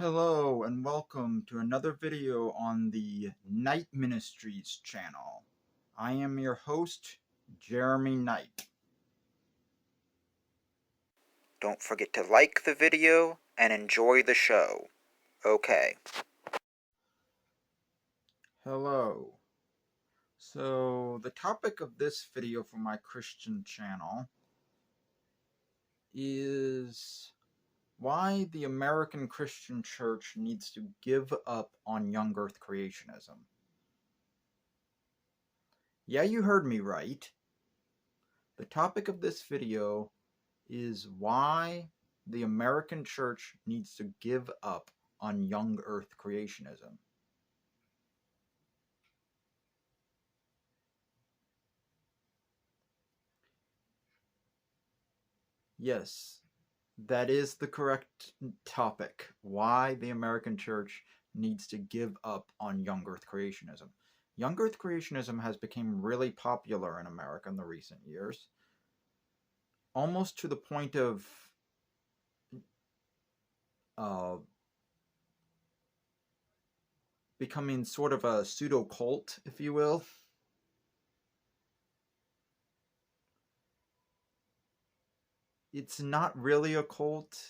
Hello and welcome to another video on the Knight Ministries channel. I am your host, Jeremy Knight. Don't forget to like the video and enjoy the show. Okay. Hello. So, the topic of this video for my Christian channel is why the American Christian Church needs to give up on young earth creationism. Yeah, you heard me right. The topic of this video is why the American Church needs to give up on young earth creationism. Yes, that is the correct topic. Why the American Church needs to give up on young earth creationism. Young earth creationism has become really popular in America in the recent years, almost to the point of becoming sort of a pseudo cult, if you will. It's not really a cult,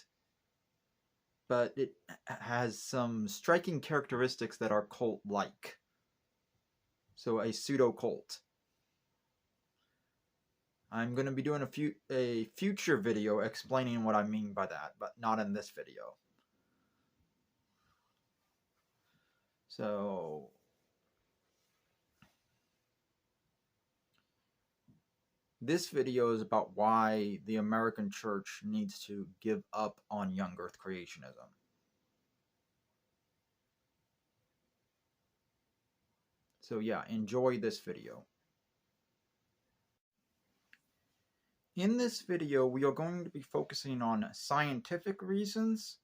but it has some striking characteristics that are cult-like. So a pseudo-cult. I'm going to be doing a future video explaining what I mean by that, but not in this video. So this video is about why the American Church needs to give up on young earth creationism. So yeah, enjoy this video. In this video, we are going to be focusing on scientific reasons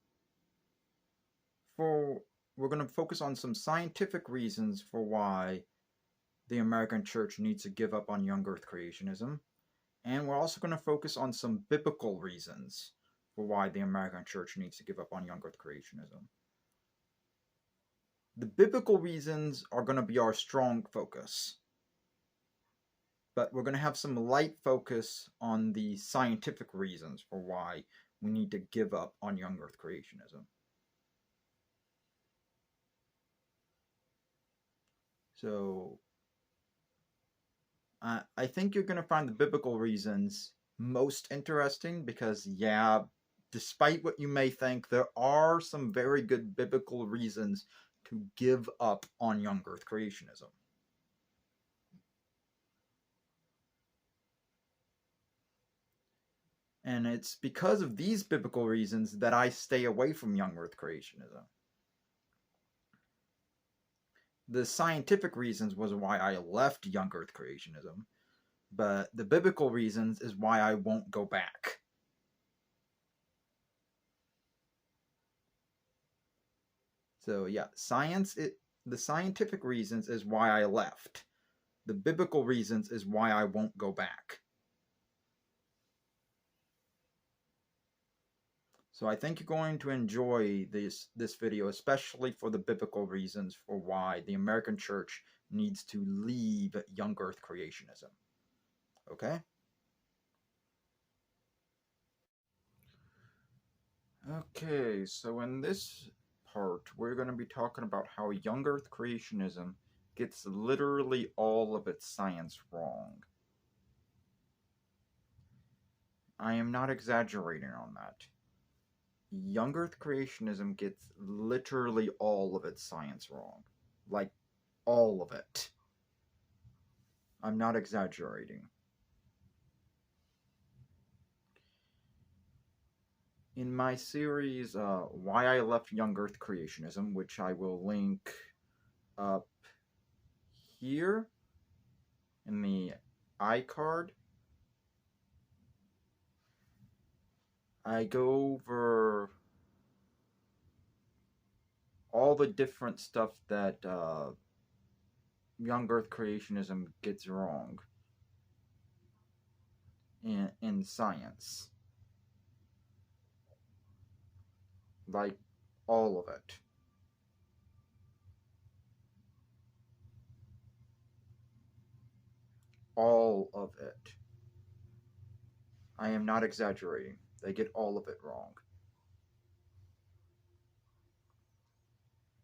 we're going to focus on some scientific reasons for why the American Church needs to give up on young earth creationism. And we're also going to focus on some biblical reasons for why the American Church needs to give up on young earth creationism. The biblical reasons are going to be our strong focus, but we're going to have some light focus on the scientific reasons for why we need to give up on young earth creationism. So I think you're going to find the biblical reasons most interesting because, yeah, despite what you may think, there are some very good biblical reasons to give up on young earth creationism. And it's because of these biblical reasons that I stay away from young earth creationism. The scientific reasons was why I left young earth creationism, but the biblical reasons is why I won't go back. So yeah, the scientific reasons is why I left. The biblical reasons is why I won't go back. So I think you're going to enjoy this video, especially for the biblical reasons for why the American Church needs to leave young earth creationism. Okay? Okay, so in this part, we're going to be talking about how young earth creationism gets literally all of its science wrong. I am not exaggerating on that. Young earth creationism gets literally all of its science wrong. Like, all of it. I'm not exaggerating. In my series, Why I Left Young Earth Creationism, which I will link up here in the iCard, I go over all the different stuff that young earth creationism gets wrong in science. Like, all of it. All of it. I am not exaggerating. They get all of it wrong.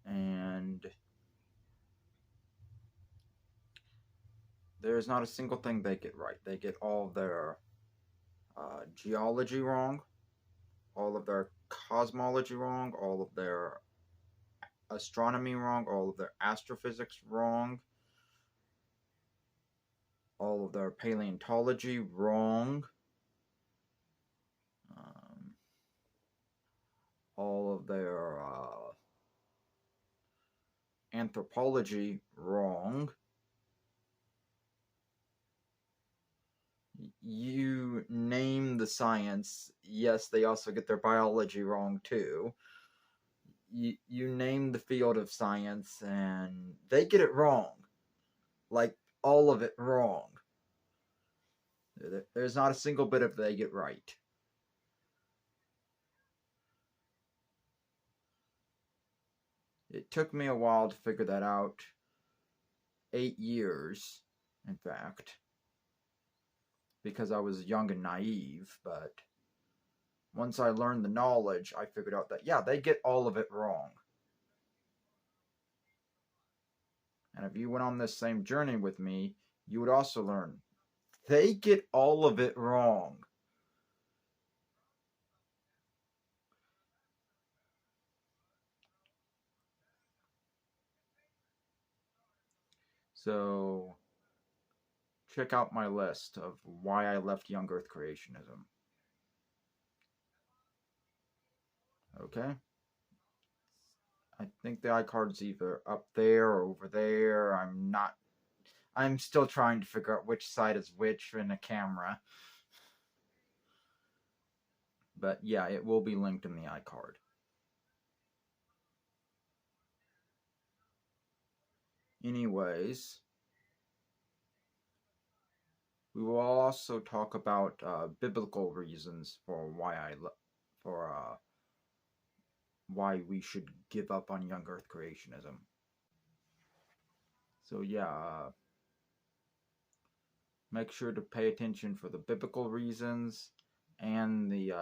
And there's not a single thing they get right. They get all of their geology wrong, all of their cosmology wrong, all of their astronomy wrong, all of their astrophysics wrong, all of their paleontology wrong, all of their anthropology wrong. You name the science. Yes, they also get their biology wrong too. You name the field of science and they get it wrong. Like, all of it wrong. There's not a single bit of they get right. It took me a while to figure that out. 8 years, in fact. Because I was young and naive, but once I learned the knowledge, I figured out that, yeah, they get all of it wrong. And if you went on this same journey with me, you would also learn they get all of it wrong. So, check out my list of why I left young earth creationism. Okay? I think the iCard's either up there or over there. I'm still trying to figure out which side is which in the camera. But yeah, it will be linked in the iCard. Anyways, we will also talk about biblical reasons for why we should give up on young earth creationism. So yeah, make sure to pay attention for the biblical reasons and the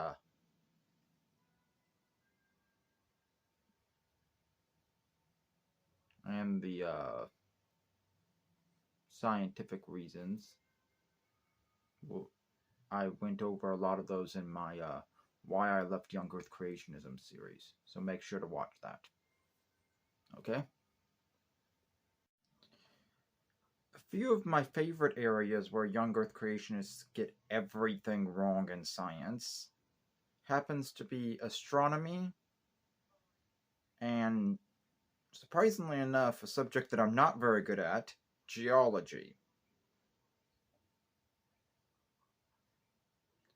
scientific reasons. Well, I went over a lot of those in my Why I Left Young Earth Creationism series, so make sure to watch that. Okay? A few of my favorite areas where young Earth creationists get everything wrong in science happens to be astronomy and, surprisingly enough, a subject that I'm not very good at, geology.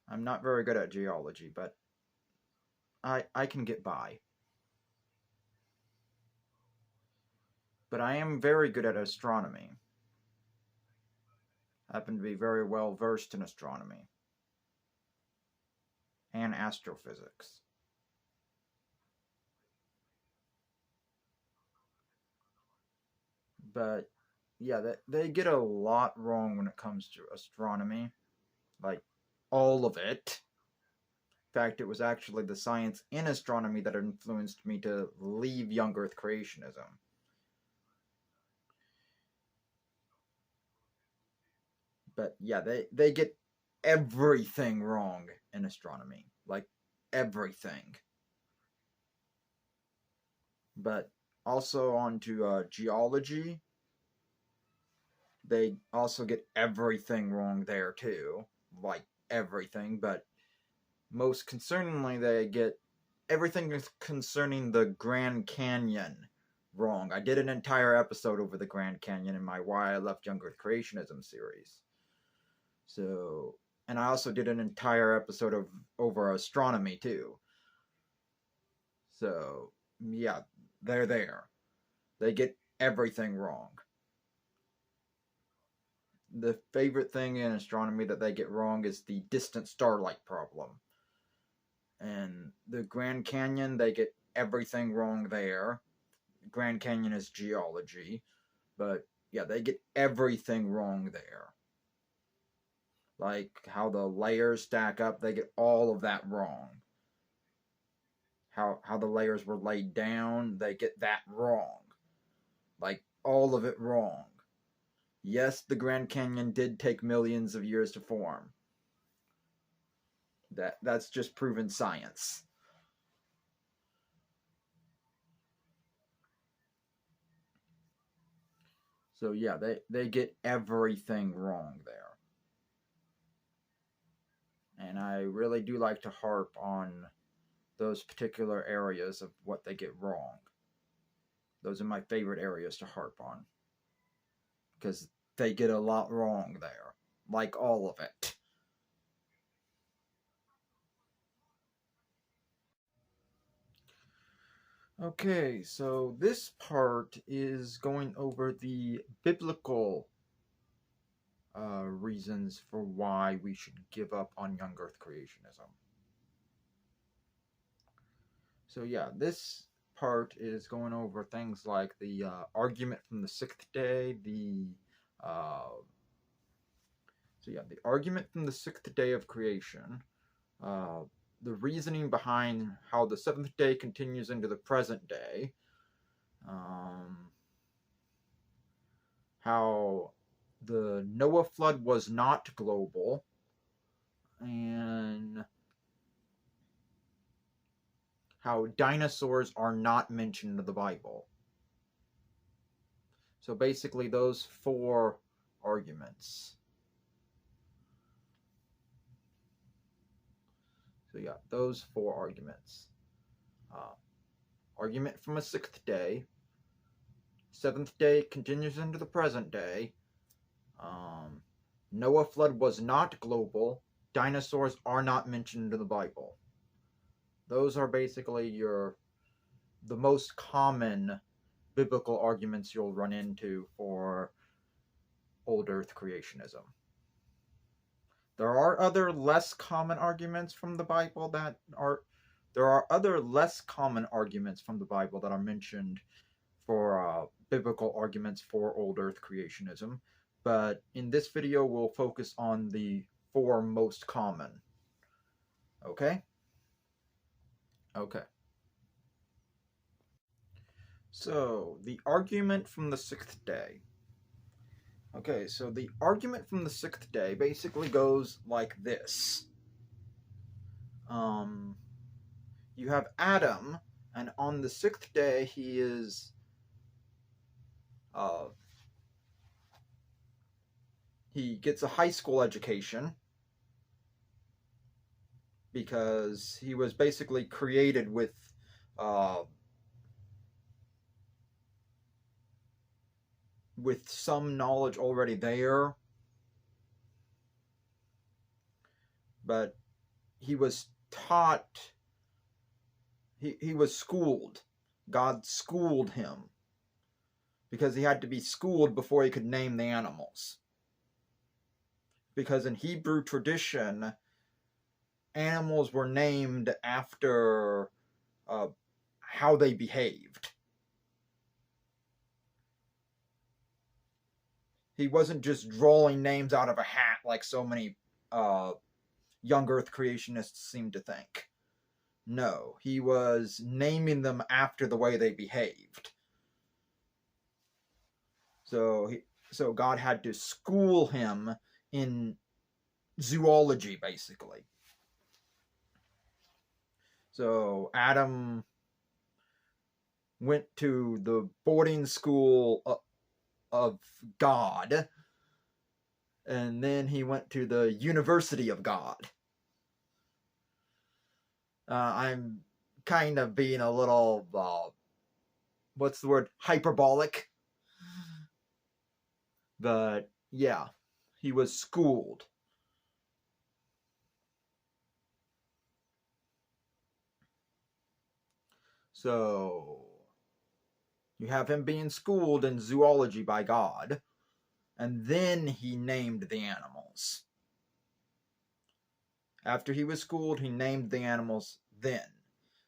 I'm not very good at geology, but I can get by. But I am very good at astronomy. I happen to be very well versed in astronomy and astrophysics. But yeah, they get a lot wrong when it comes to astronomy. Like, all of it. In fact, it was actually the science in astronomy that influenced me to leave young earth creationism. But yeah, they get everything wrong in astronomy. Like, everything. But also onto geology, they also get everything wrong there too. Like, everything. But most concerningly, they get everything concerning the Grand Canyon wrong. I did an entire episode over the Grand Canyon in my Why I Left Young Earth Creationism series. So, and I also did an entire episode of over astronomy too. So, yeah, they're there. They get everything wrong. The favorite thing in astronomy that they get wrong is the distant starlight problem. And the Grand Canyon, they get everything wrong there. Grand Canyon is geology, but yeah, they get everything wrong there. Like how the layers stack up, they get all of that wrong. How the layers were laid down, they get that wrong. Like all of it wrong. Yes, the Grand Canyon did take millions of years to form. That's just proven science. So yeah, they get everything wrong there. And I really do like to harp on those particular areas of what they get wrong. Those are my favorite areas to harp on. Because they get a lot wrong there. Like all of it. Okay, so this part is going over the biblical reasons for why we should give up on young earth creationism. So yeah, this part is going over things like the argument from the sixth day, the argument from the sixth day of creation, uh, the reasoning behind how the seventh day continues into the present day, how the Noah flood was not global, and how dinosaurs are not mentioned in the Bible. So basically, those four arguments. So yeah, those four arguments. Argument from a sixth day. Seventh day continues into the present day. Noah flood was not global. Dinosaurs are not mentioned in the Bible. Those are basically the most common biblical arguments you'll run into for old earth creationism. There are other less common arguments from the Bible that are mentioned for biblical arguments for old earth creationism, but in this video we'll focus on the four most common. Okay? Okay. So, the argument from the sixth day. Okay, so the argument from the sixth day basically goes like this. You have Adam, and on the sixth day he gets a high school education because he was basically created with some knowledge already there, but he was taught, he was schooled. God schooled him because he had to be schooled before he could name the animals. Because in Hebrew tradition, animals were named after how they behaved. He wasn't just drawing names out of a hat like so many young earth creationists seem to think. No, he was naming them after the way they behaved. So God had to school him in zoology, basically. So Adam went to the boarding school of God, and then he went to the University of God. I'm kind of being a little, what's the word, hyperbolic. But yeah, he was schooled. So you have him being schooled in zoology by God, and then he named the animals. After he was schooled, he named the animals then.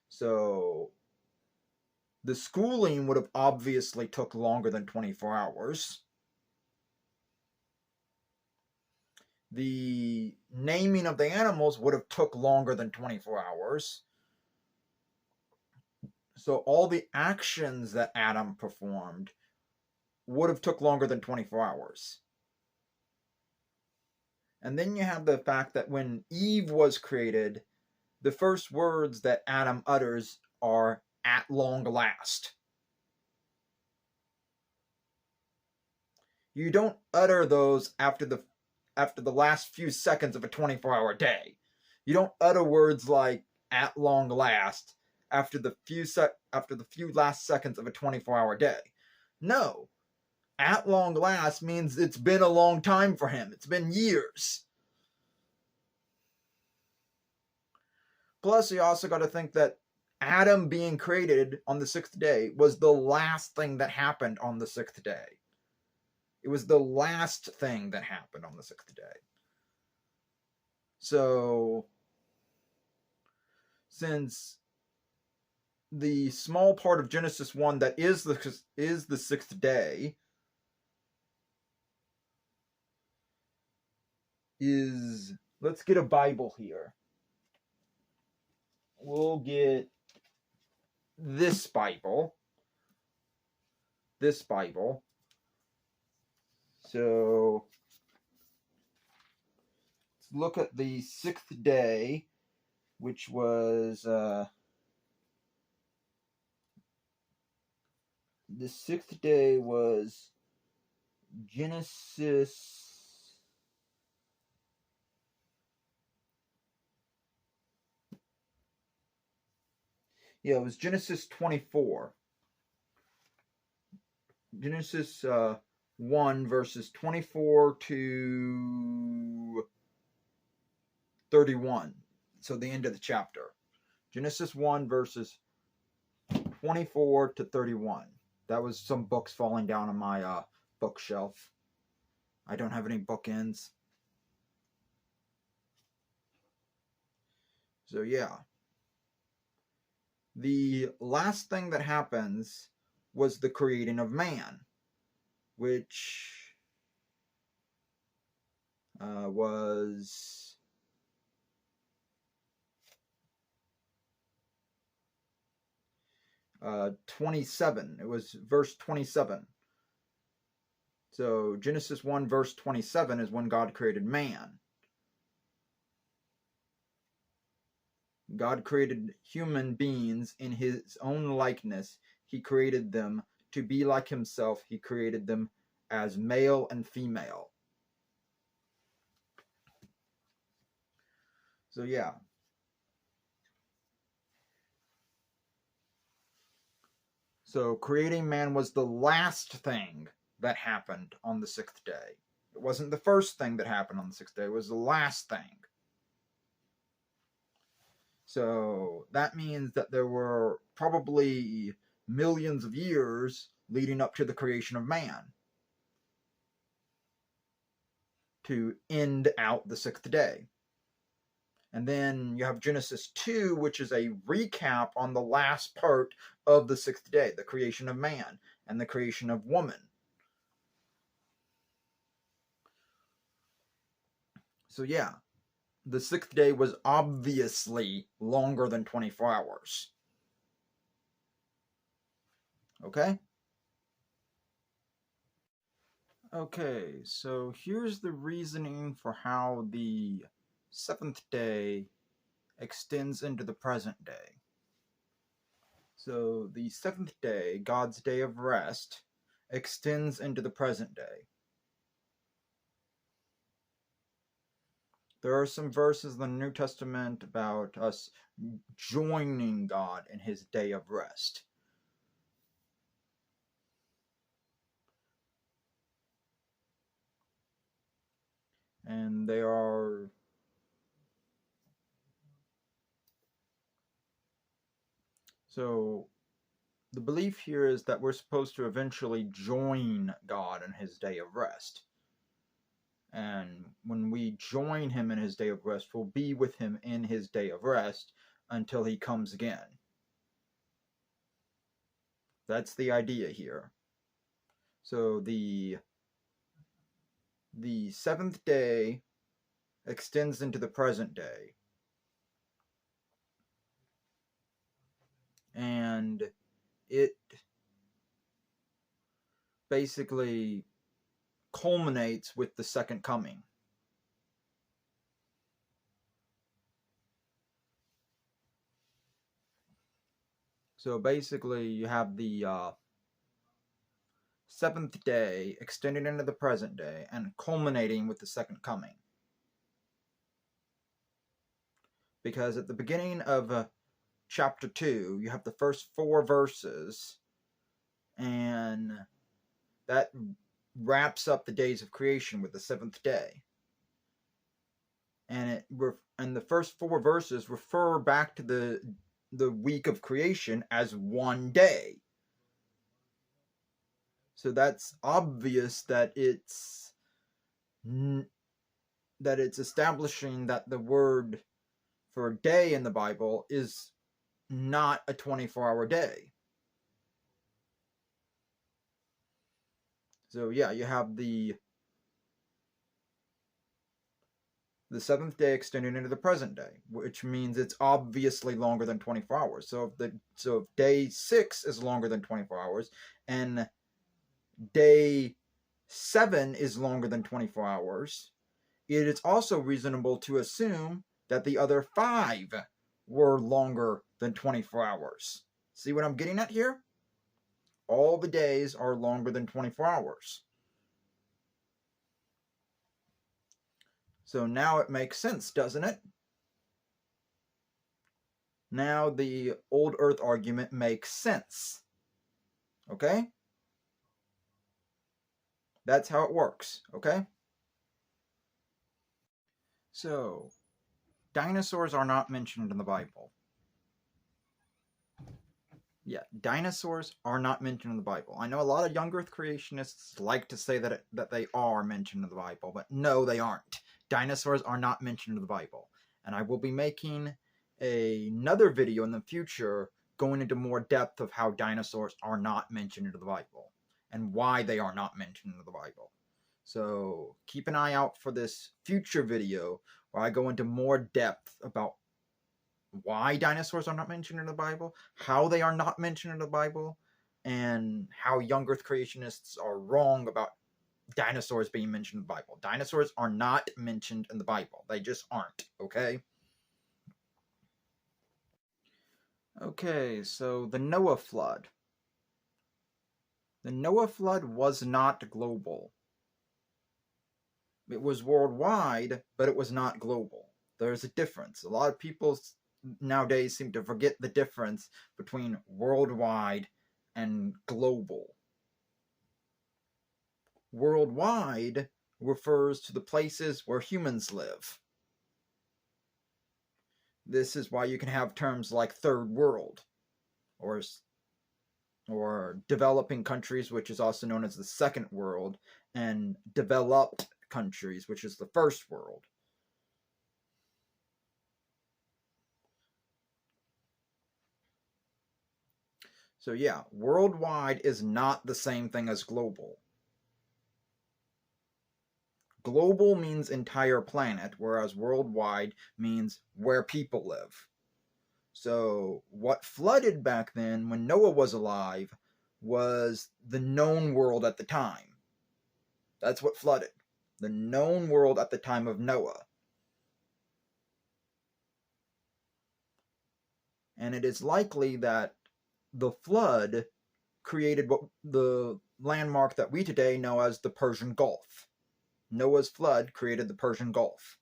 So The schooling would have obviously took longer than 24 hours. The naming of the animals would have took longer than 24 hours. So all the actions that Adam performed would have took longer than 24 hours. And then you have the fact that when Eve was created, the first words that Adam utters are "at long last." You don't utter those after the last few seconds of a 24-hour day. You don't utter words like "at long last" after the few last seconds of a 24-hour day. No. At long last means it's been a long time for him. It's been years. Plus, you also got to think that Adam being created on the sixth day was the last thing that happened on the sixth day. It was the last thing that happened on the sixth day. So, since the small part of Genesis 1 that is the sixth day is, let's get a Bible here. We'll get this Bible. So let's look at the sixth day, which was the sixth day was Genesis. Yeah, it was Genesis 24. Genesis 1 verses 24 to 31. So the end of the chapter. Genesis 1 verses 24 to 31. That was some books falling down on my bookshelf. I don't have any bookends. So yeah. The last thing that happens was the creating of man, which was 27. It was verse 27. So Genesis 1 verse 27 is when God created man. God created human beings in his own likeness. He created them to be like himself. He created them as male and female. So yeah. So creating man was the last thing that happened on the sixth day. It wasn't the first thing that happened on the sixth day. It was the last thing. So that means that there were probably millions of years leading up to the creation of man to end out the sixth day. And then you have Genesis 2, which is a recap on the last part of the sixth day, the creation of man and the creation of woman. So yeah, the sixth day was obviously longer than 24 hours. Okay? Okay, so here's the reasoning for how the seventh day extends into the present day. So the seventh day, God's day of rest, extends into the present day. There are some verses in the New Testament about us joining God in his day of rest. And they are so the belief here is that we're supposed to eventually join God in his day of rest. And when we join him in his day of rest, we'll be with him in his day of rest until he comes again. That's the idea here. So the seventh day extends into the present day. And it basically culminates with the second coming. So basically, you have the seventh day extending into the present day and culminating with the second coming. Because at the beginning of chapter 2, you have the first 4 verses, and that wraps up the days of creation with the seventh day. And the first 4 verses refer back to the week of creation as one day. So that's obvious that it's establishing that the word for day in the Bible is not a 24-hour day. So yeah, you have the seventh day extending into the present day, which means it's obviously longer than 24 hours. So if day 6 is longer than 24 hours, and day 7 is longer than 24 hours, it is also reasonable to assume that the other 5 were longer than 24 hours. See what I'm getting at here? All the days are longer than 24 hours. So now it makes sense, doesn't it? Now the old Earth argument makes sense. Okay? That's how it works, okay? So, dinosaurs are not mentioned in the Bible. Yeah, dinosaurs are not mentioned in the Bible. I know a lot of young Earth creationists like to say that they are mentioned in the Bible, but no, they aren't. Dinosaurs are not mentioned in the Bible. And I will be making another video in the future going into more depth of how dinosaurs are not mentioned in the Bible and why they are not mentioned in the Bible. So keep an eye out for this future video where I go into more depth about why dinosaurs are not mentioned in the Bible, how they are not mentioned in the Bible, and how young Earth creationists are wrong about dinosaurs being mentioned in the Bible. Dinosaurs are not mentioned in the Bible. They just aren't, okay? Okay, so the Noah flood. The Noah flood was not global. It was worldwide, but it was not global. There's a difference. A lot of people nowadays seem to forget the difference between worldwide and global. Worldwide refers to the places where humans live. This is why you can have terms like third world or developing countries, which is also known as the second world, and developed countries, which is the first world. So yeah, worldwide is not the same thing as global. Global means entire planet, whereas worldwide means where people live. So what flooded back then when Noah was alive was the known world at the time. That's what flooded. The known world at the time of Noah. And it is likely that the flood created what the landmark that we today know as the Persian Gulf. Noah's flood created the Persian Gulf.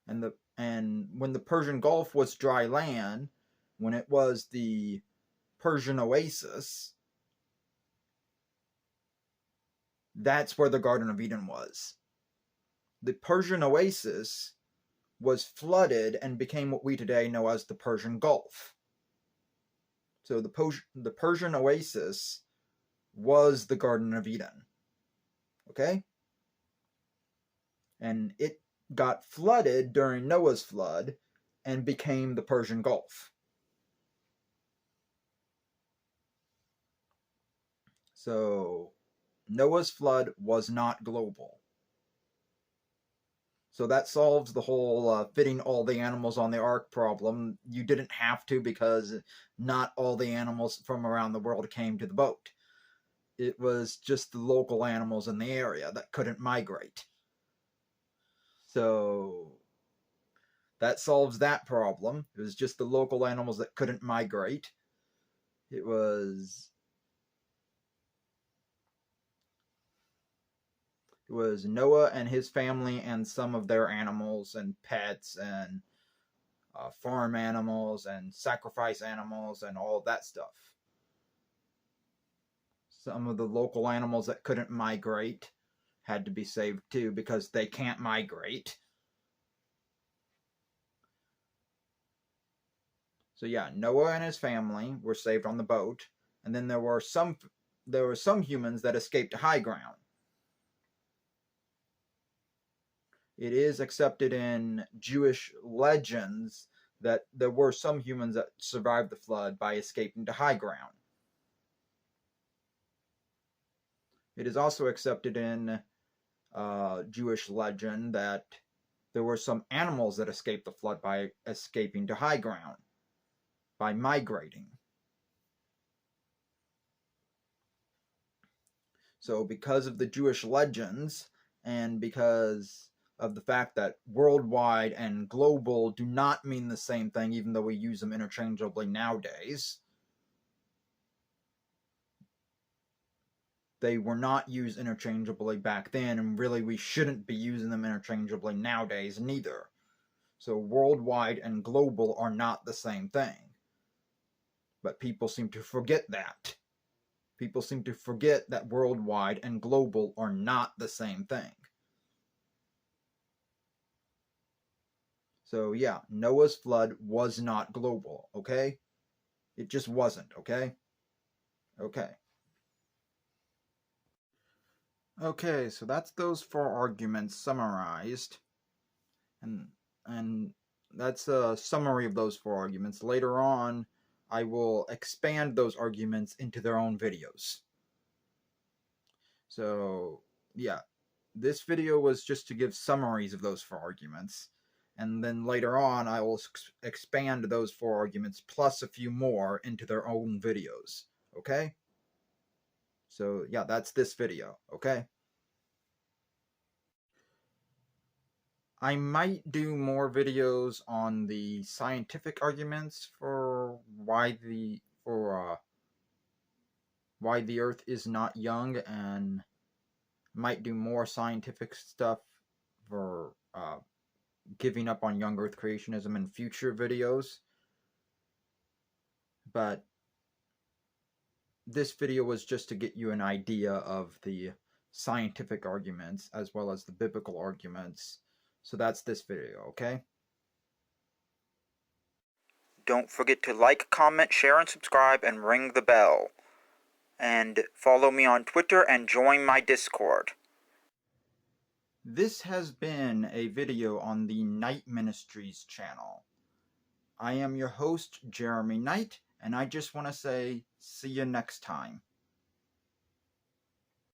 And when the Persian Gulf was dry land, when it was the Persian oasis, that's where the Garden of Eden was. The Persian oasis was flooded and became what we today know as the Persian Gulf. So the Persian oasis was the Garden of Eden. Okay? And it got flooded during Noah's flood and became the Persian Gulf. So Noah's flood was not global. So that solves the whole fitting all the animals on the ark problem. You didn't have to, because not all the animals from around the world came to the boat. It was just the local animals in the area that couldn't migrate. So that solves that problem. It was just the local animals that couldn't migrate. It was Noah and his family and some of their animals and pets and farm animals and sacrifice animals and all that stuff. Some of the local animals that couldn't migrate had to be saved too, because they can't migrate. So yeah, Noah and his family were saved on the boat, and then there were some humans that escaped to high ground. It is accepted in Jewish legends that there were some humans that survived the flood by escaping to high ground. It is also accepted in Jewish legend that there were some animals that escaped the flood by escaping to high ground, by migrating. So because of the Jewish legends, and because of the fact that worldwide and global do not mean the same thing, even though we use them interchangeably nowadays, they were not used interchangeably back then, and really we shouldn't be using them interchangeably nowadays neither. So worldwide and global are not the same thing. But people seem to forget that. People seem to forget that worldwide and global are not the same thing. So yeah, Noah's flood was not global, okay? It just wasn't, okay? Okay. Okay, so that's those 4 arguments summarized. And that's a summary of those 4 arguments. Later on, I will expand those arguments into their own videos. So, yeah, this video was just to give summaries of those 4 arguments. And then later on, I will expand those 4 arguments plus a few more into their own videos. Okay? So, yeah, that's this video. Okay? I might do more videos on the scientific arguments for why the Earth is not young, and might do more scientific stuff for giving up on young Earth creationism in future videos. But this video was just to get you an idea of the scientific arguments as well as the biblical arguments. So that's this video, okay? Don't forget to like, comment, share, and subscribe, and ring the bell. And follow me on Twitter and join my Discord. This has been a video on the Knight Ministries channel. I am your host, Jeremy Knight, and I just want to say, see you next time.